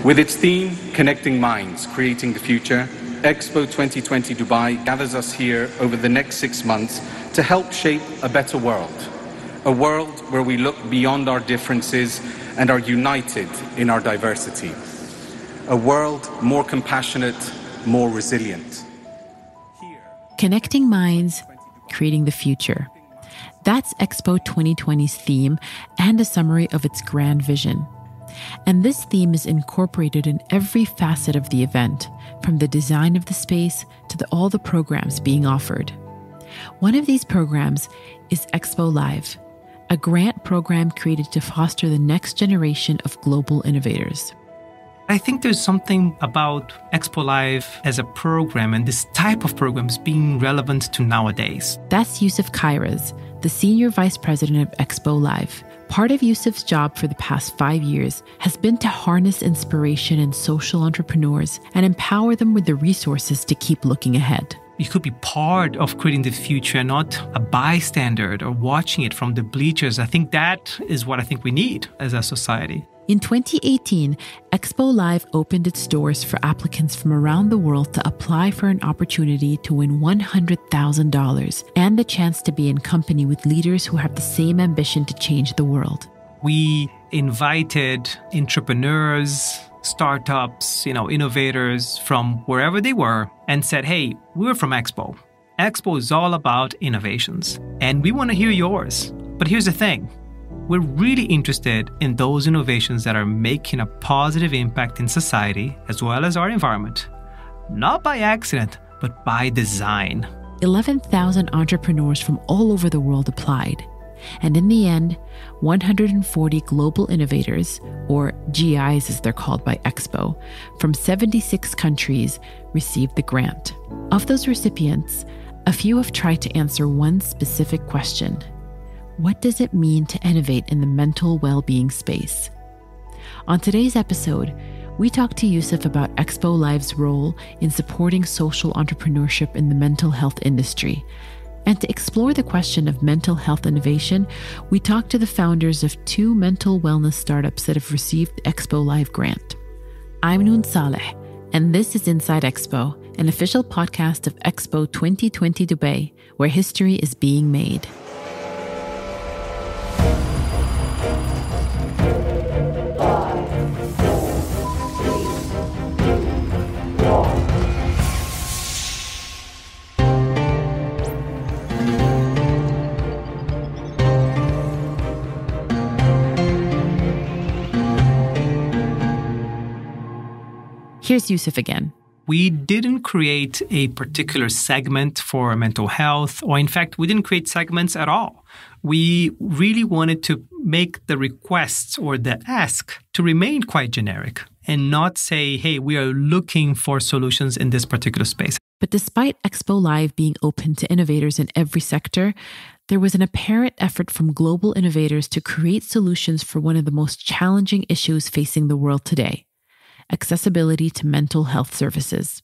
With its theme, Connecting Minds, Creating the Future, Expo 2020 Dubai gathers us here over the next 6 months to help shape a better world. A world where we look beyond our differences and are united in our diversity. A world more compassionate, more resilient. Connecting Minds, Creating the Future. That's Expo 2020's theme and a summary of its grand vision. And this theme is incorporated in every facet of the event, from the design of the space to all the programs being offered. One of these programs is Expo Live, a grant program created to foster the next generation of global innovators. I think there's something about Expo Live as a program and this type of programs being relevant to nowadays. That's Yusuf Kairaz, the Senior Vice President of Expo Live. Part of Yusuf's job for the past 5 years has been to harness inspiration in social entrepreneurs and empower them with the resources to keep looking ahead. You could be part of creating the future, not a bystander or watching it from the bleachers. I think that is what I think we need as a society. In 2018, Expo Live opened its doors for applicants from around the world to apply for an opportunity to win $100,000 and the chance to be in company with leaders who have the same ambition to change the world. We invited entrepreneurs, startups, innovators from wherever they were and said, hey, we're from Expo. Expo is all about innovations and we want to hear yours. But here's the thing. We're really interested in those innovations that are making a positive impact in society as well as our environment. Not by accident, but by design. 11,000 entrepreneurs from all over the world applied. And in the end, 140 global innovators, or GIs as they're called by Expo, from 76 countries received the grant. Of those recipients, a few have tried to answer one specific question. What does it mean to innovate in the mental well-being space? On today's episode, we talk to Yusuf about Expo Live's role in supporting social entrepreneurship in the mental health industry. And to explore the question of mental health innovation, we talk to the founders of 2 mental wellness startups that have received the Expo Live grant. I'm Noon Saleh, and this is Inside Expo, an official podcast of Expo 2020 Dubai, where history is being made. Here's Yusuf again. We didn't create a particular segment for mental health, or in fact, we didn't create segments at all. We really wanted to make the requests or the ask to remain quite generic and not say, hey, we are looking for solutions in this particular space. But despite Expo Live being open to innovators in every sector, there was an apparent effort from global innovators to create solutions for one of the most challenging issues facing the world today: accessibility to mental health services.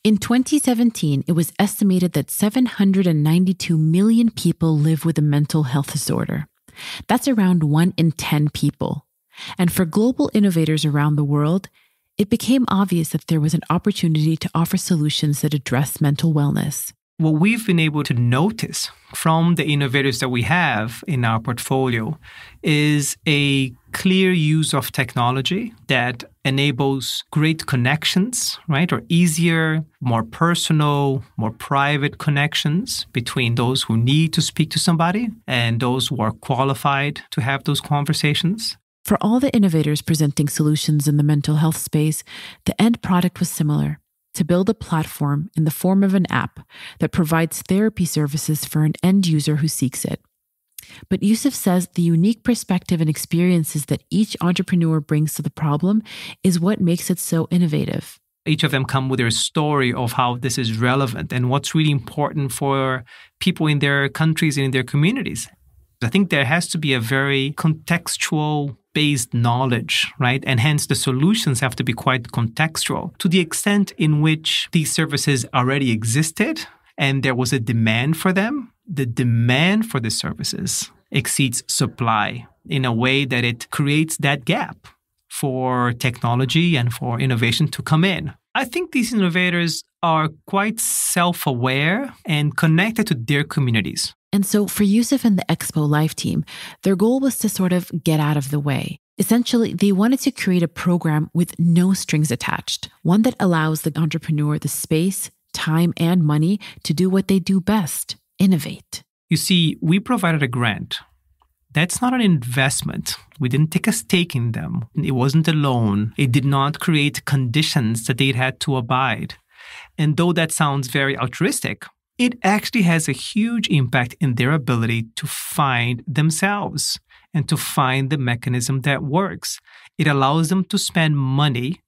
In 2017, it was estimated that 792 million people live with a mental health disorder. That's around 1 in 10 people. And for global innovators around the world, it became obvious that there was an opportunity to offer solutions that address mental wellness. What we've been able to notice from the innovators that we have in our portfolio is a clear use of technology that enables great connections, right? Or easier, more personal, more private connections between those who need to speak to somebody and those who are qualified to have those conversations. For all the innovators presenting solutions in the mental health space, the end product was similar: to build a platform in the form of an app that provides therapy services for an end user who seeks it. But Yusuf says the unique perspective and experiences that each entrepreneur brings to the problem is what makes it so innovative. Each of them come with their story of how this is relevant and what's really important for people in their countries and in their communities. I think there has to be a very contextual-based knowledge, right? And hence the solutions have to be quite contextual to the extent in which these services already existed and there was a demand for them. The demand for the services exceeds supply in a way that it creates that gap for technology and for innovation to come in. I think these innovators are quite self-aware and connected to their communities. And so for Yusuf and the Expo Live team, their goal was to sort of get out of the way. Essentially, they wanted to create a program with no strings attached, one that allows the entrepreneur the space, time, and money to do what they do best, innovate. You see, we provided a grant. That's not an investment. We didn't take a stake in them. It wasn't a loan. It did not create conditions that they had to abide. And though that sounds very altruistic, it actually has a huge impact in their ability to find themselves and to find the mechanism that works. It allows them to spend money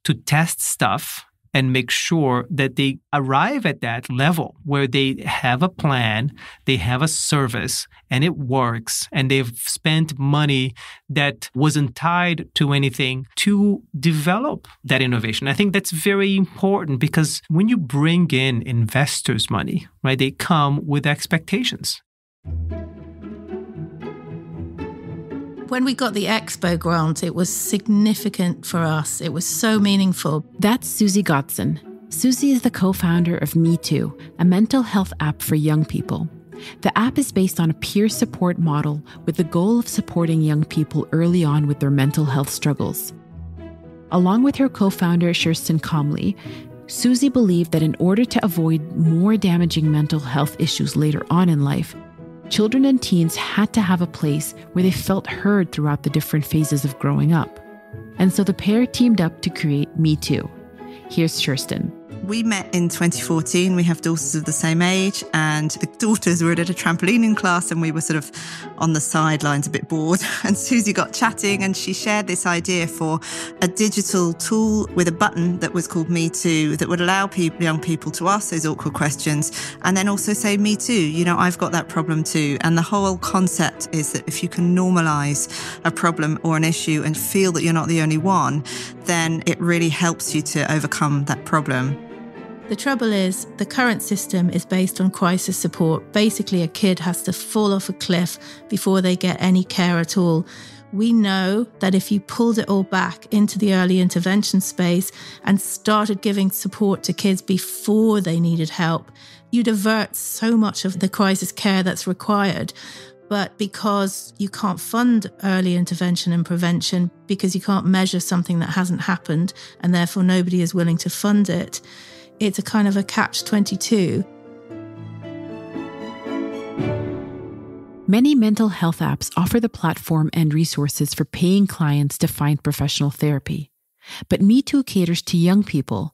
to test stuff and make sure that they arrive at that level where they have a plan, they have a service, and it works, and they've spent money that wasn't tied to anything to develop that innovation. I think that's very important because when you bring in investors' money, right, they come with expectations. When we got the Expo grant, it was significant for us. It was so meaningful. That's Susie Gotson. Susie is the co-founder of Metoo, a mental health app for young people. The app is based on a peer support model with the goal of supporting young people early on with their mental health struggles. Along with her co-founder, Kirsten Comley, Susie believed that in order to avoid more damaging mental health issues later on in life, children and teens had to have a place where they felt heard throughout the different phases of growing up. And so the pair teamed up to create Metoo. Here's Kirsten. We met in 2014. We have daughters of the same age, and the daughters were at a trampolining class, and we were sort of on the sidelines a bit bored. And Susie got chatting, and she shared this idea for a digital tool with a button that was called Metoo that would allow young people to ask those awkward questions and then also say, me too, you know, I've got that problem too. And the whole concept is that if you can normalize a problem or an issue and feel that you're not the only one, then it really helps you to overcome that problem. The trouble is, the current system is based on crisis support. Basically, a kid has to fall off a cliff before they get any care at all. We know that if you pulled it all back into the early intervention space and started giving support to kids before they needed help, you'd avert so much of the crisis care that's required. But because you can't fund early intervention and prevention, because you can't measure something that hasn't happened, and therefore nobody is willing to fund it, it's a kind of a catch-22. Many mental health apps offer the platform and resources for paying clients to find professional therapy. But Metoo caters to young people.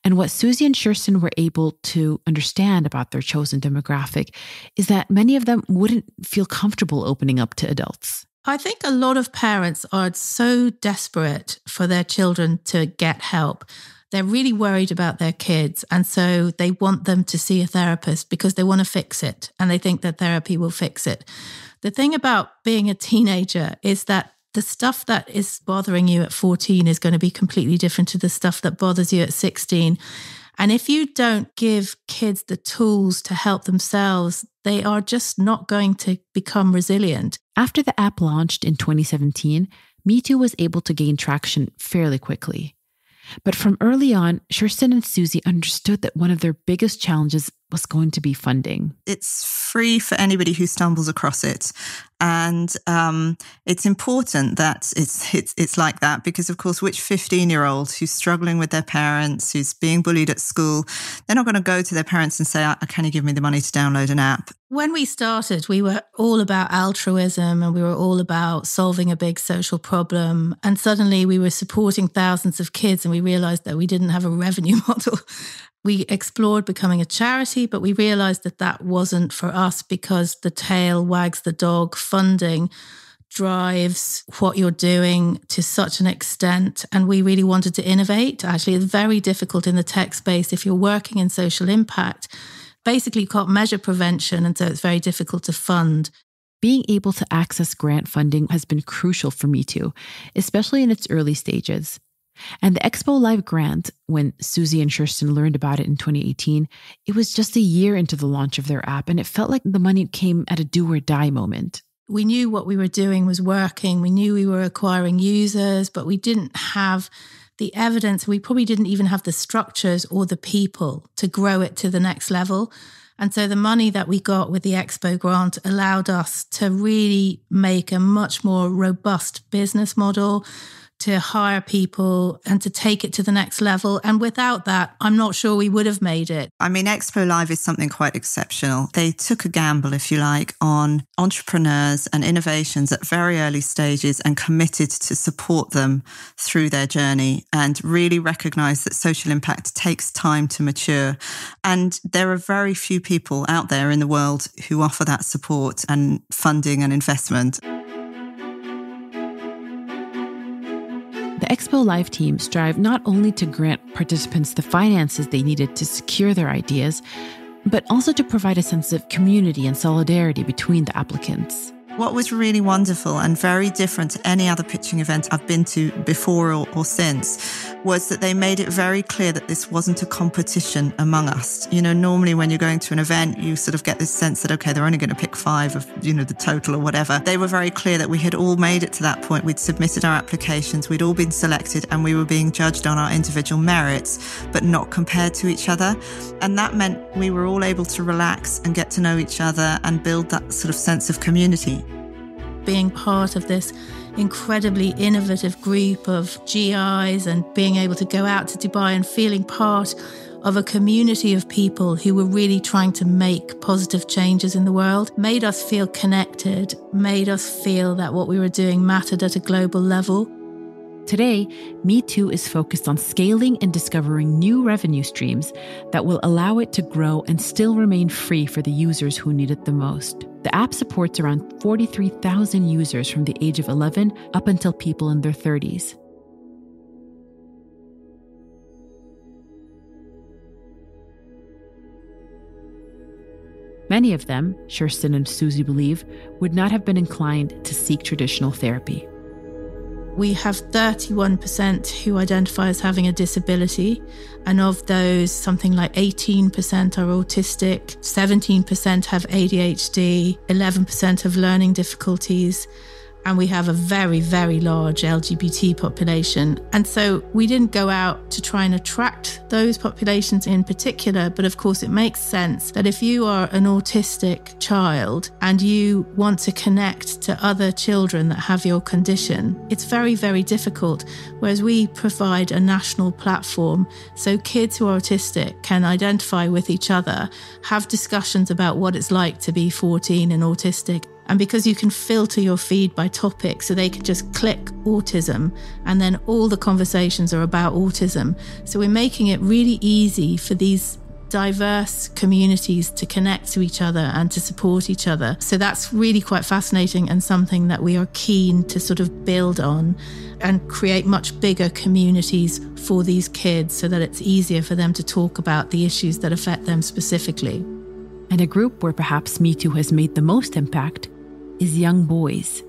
And what Susie and Kirsten were able to understand about their chosen demographic is that many of them wouldn't feel comfortable opening up to adults. I think a lot of parents are so desperate for their children to get help. They're really worried about their kids, and so they want them to see a therapist because they want to fix it, and they think that therapy will fix it. The thing about being a teenager is that the stuff that is bothering you at 14 is going to be completely different to the stuff that bothers you at 16. And if you don't give kids the tools to help themselves, they are just not going to become resilient. After the app launched in 2017, Metoo was able to gain traction fairly quickly. But from early on, Kirsten and Susie understood that one of their biggest challenges was going to be funding. It's free for anybody who stumbles across it. And it's important that it's like that because, of course, which 15-year-old who's struggling with their parents, who's being bullied at school, they're not going to go to their parents and say, can you give me the money to download an app? When we started, we were all about altruism and we were all about solving a big social problem. And suddenly we were supporting thousands of kids and we realized that we didn't have a revenue model. We explored becoming a charity, but we realized that that wasn't for us because the tail wags the dog. Funding drives what you're doing to such an extent. And we really wanted to innovate. Actually, it's very difficult in the tech space if you're working in social impact. Basically, you can't measure prevention, and so it's very difficult to fund. Being able to access grant funding has been crucial for Metoo, especially in its early stages. And the Expo Live grant, when Susie and Kirsten learned about it in 2018, it was just a year into the launch of their app, and it felt like the money came at a do-or-die moment. We knew what we were doing was working. We knew we were acquiring users, but we didn't have the evidence. We probably didn't even have the structures or the people to grow it to the next level. And so the money that we got with the Expo grant allowed us to really make a much more robust business model, to hire people and to take it to the next level. And without that, I'm not sure we would have made it. I mean, Expo Live is something quite exceptional. They took a gamble, if you like, on entrepreneurs and innovations at very early stages and committed to support them through their journey and really recognize that social impact takes time to mature. And there are very few people out there in the world who offer that support and funding and investment. The Expo Live team strive not only to grant participants the finances they needed to secure their ideas, but also to provide a sense of community and solidarity between the applicants. What was really wonderful and very different to any other pitching event I've been to before or since was that they made it very clear that this wasn't a competition among us. You know, normally when you're going to an event, you sort of get this sense that, okay, they're only going to pick 5 of, the total or whatever. They were very clear that we had all made it to that point. We'd submitted our applications, we'd all been selected, and we were being judged on our individual merits, but not compared to each other. And that meant we were all able to relax and get to know each other and build that sort of sense of community. Being part of this incredibly innovative group of GIs and being able to go out to Dubai and feeling part of a community of people who were really trying to make positive changes in the world made us feel connected, made us feel that what we were doing mattered at a global level. Today, Metoo is focused on scaling and discovering new revenue streams that will allow it to grow and still remain free for the users who need it the most. The app supports around 43,000 users from the age of 11 up until people in their 30s. Many of them, Kirsten and Susie believe, would not have been inclined to seek traditional therapy. We have 31% who identify as having a disability, and of those, something like 18% are autistic, 17% have ADHD, 11% have learning difficulties, and we have a very, very large LGBT population. And so we didn't go out to try and attract those populations in particular, but of course it makes sense that if you are an autistic child and you want to connect to other children that have your condition, it's very, very difficult. Whereas we provide a national platform so kids who are autistic can identify with each other, have discussions about what it's like to be 14 and autistic. And because you can filter your feed by topic, so they can just click autism, and then all the conversations are about autism. So we're making it really easy for these diverse communities to connect to each other and to support each other. So that's really quite fascinating and something that we are keen to sort of build on and create much bigger communities for these kids so that it's easier for them to talk about the issues that affect them specifically. And a group where perhaps Metoo has made the most impact is young boys.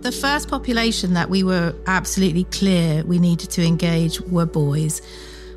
The first population that we were absolutely clear we needed to engage were boys.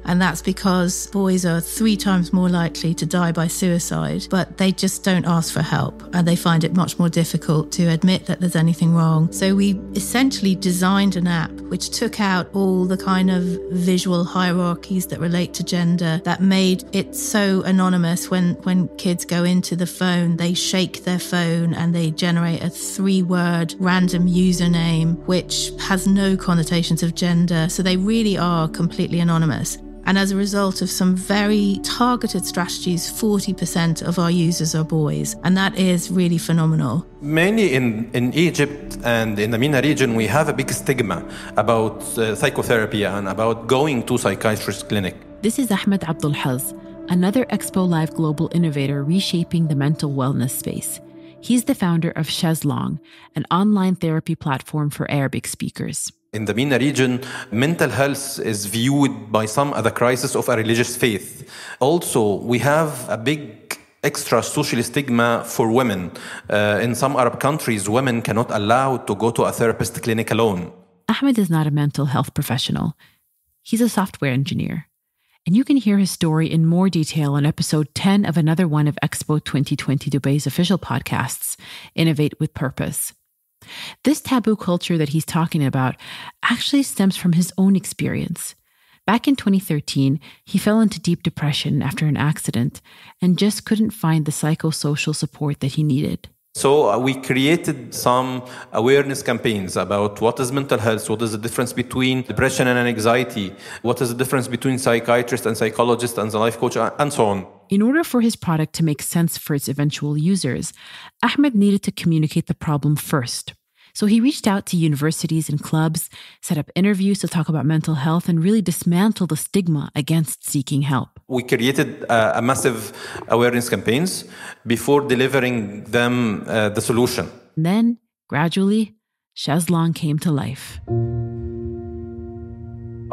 And that's because boys are 3 times more likely to die by suicide, but they just don't ask for help and they find it much more difficult to admit that there's anything wrong. So we essentially designed an app which took out all the kind of visual hierarchies that relate to gender, that made it so anonymous. When kids go into the phone, they shake their phone and they generate a 3-word random username which has no connotations of gender. So they really are completely anonymous. And as a result of some very targeted strategies, 40% of our users are boys. And that is really phenomenal. Mainly in Egypt and in the MENA region, we have a big stigma about psychotherapy and about going to psychiatrist clinic. This is Ahmed Abdulhaz, another Expo Live global innovator reshaping the mental wellness space. He's the founder of Shezlong, an online therapy platform for Arabic speakers. In the MENA region, mental health is viewed by some as a crisis of a religious faith. Also, we have a big extra social stigma for women. In some Arab countries, women cannot allow to go to a therapist clinic alone. Ahmed is not a mental health professional. He's a software engineer. And you can hear his story in more detail on episode 10 of another one of Expo 2020 Dubai's official podcasts, Innovate with Purpose. This taboo culture that he's talking about actually stems from his own experience. Back in 2013, he fell into deep depression after an accident and just couldn't find the psychosocial support that he needed. So we created some awareness campaigns about what is mental health, what is the difference between depression and anxiety, what is the difference between psychiatrist and psychologist and the life coach, and so on. In order for his product to make sense for its eventual users, Ahmed needed to communicate the problem first. So he reached out to universities and clubs, set up interviews to talk about mental health, and really dismantle the stigma against seeking help. We created a massive awareness campaigns before delivering them the solution. And then, gradually, Shazlong came to life.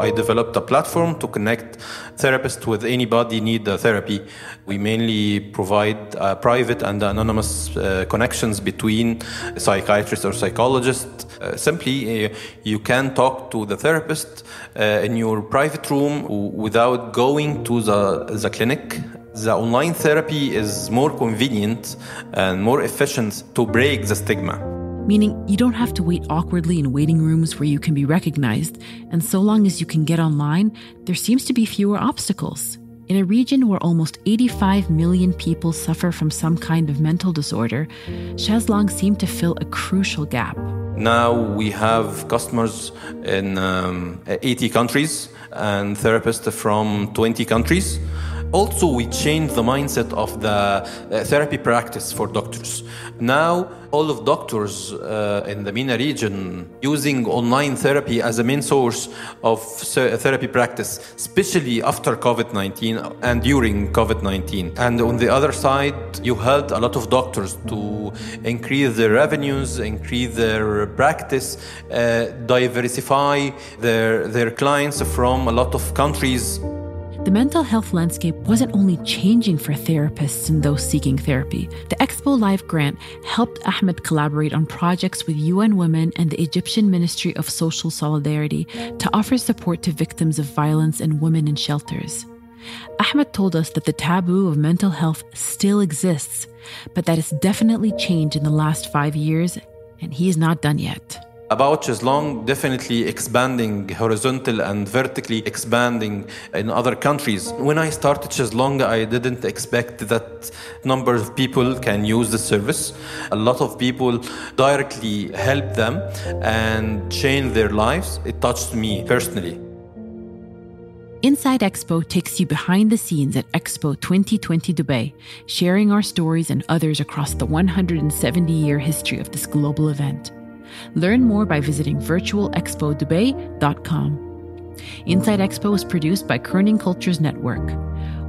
I developed a platform to connect therapists with anybody need therapy. We mainly provide private and anonymous connections between psychiatrists or psychologists. Simply, you can talk to the therapist in your private room without going to the clinic. The online therapy is more convenient and more efficient to break the stigma. Meaning you don't have to wait awkwardly in waiting rooms where you can be recognized, and so long as you can get online, there seems to be fewer obstacles. In a region where almost 85 million people suffer from some kind of mental disorder, Shazlong seemed to fill a crucial gap. Now we have customers in 80 countries and therapists from 20 countries. Also, we changed the mindset of the therapy practice for doctors. Now, all of doctors in the MENA region using online therapy as a main source of therapy practice, especially after COVID-19 and during COVID-19. And on the other side, you helped a lot of doctors to increase their revenues, increase their practice, diversify their clients from a lot of countries. The mental health landscape wasn't only changing for therapists and those seeking therapy. The Expo Live grant helped Ahmed collaborate on projects with UN Women and the Egyptian Ministry of Social Solidarity to offer support to victims of violence and women in shelters. Ahmed told us that the taboo of mental health still exists, but that it's definitely changed in the last 5 years, and he is not done yet. About Shazlong, definitely expanding horizontal and vertically expanding in other countries. When I started Shazlong, I didn't expect that number of people can use the service. A lot of people directly help them and change their lives. It touched me personally. Inside Expo takes you behind the scenes at Expo 2020 Dubai, sharing our stories and others across the 170-year history of this global event. Learn more by visiting virtualexpodubai.com. Inside Expo is produced by Kerning Cultures Network.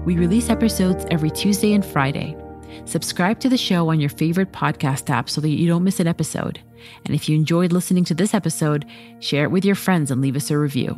We release episodes every Tuesday and Friday. Subscribe to the show on your favorite podcast app so that you don't miss an episode. And if you enjoyed listening to this episode, share it with your friends and leave us a review.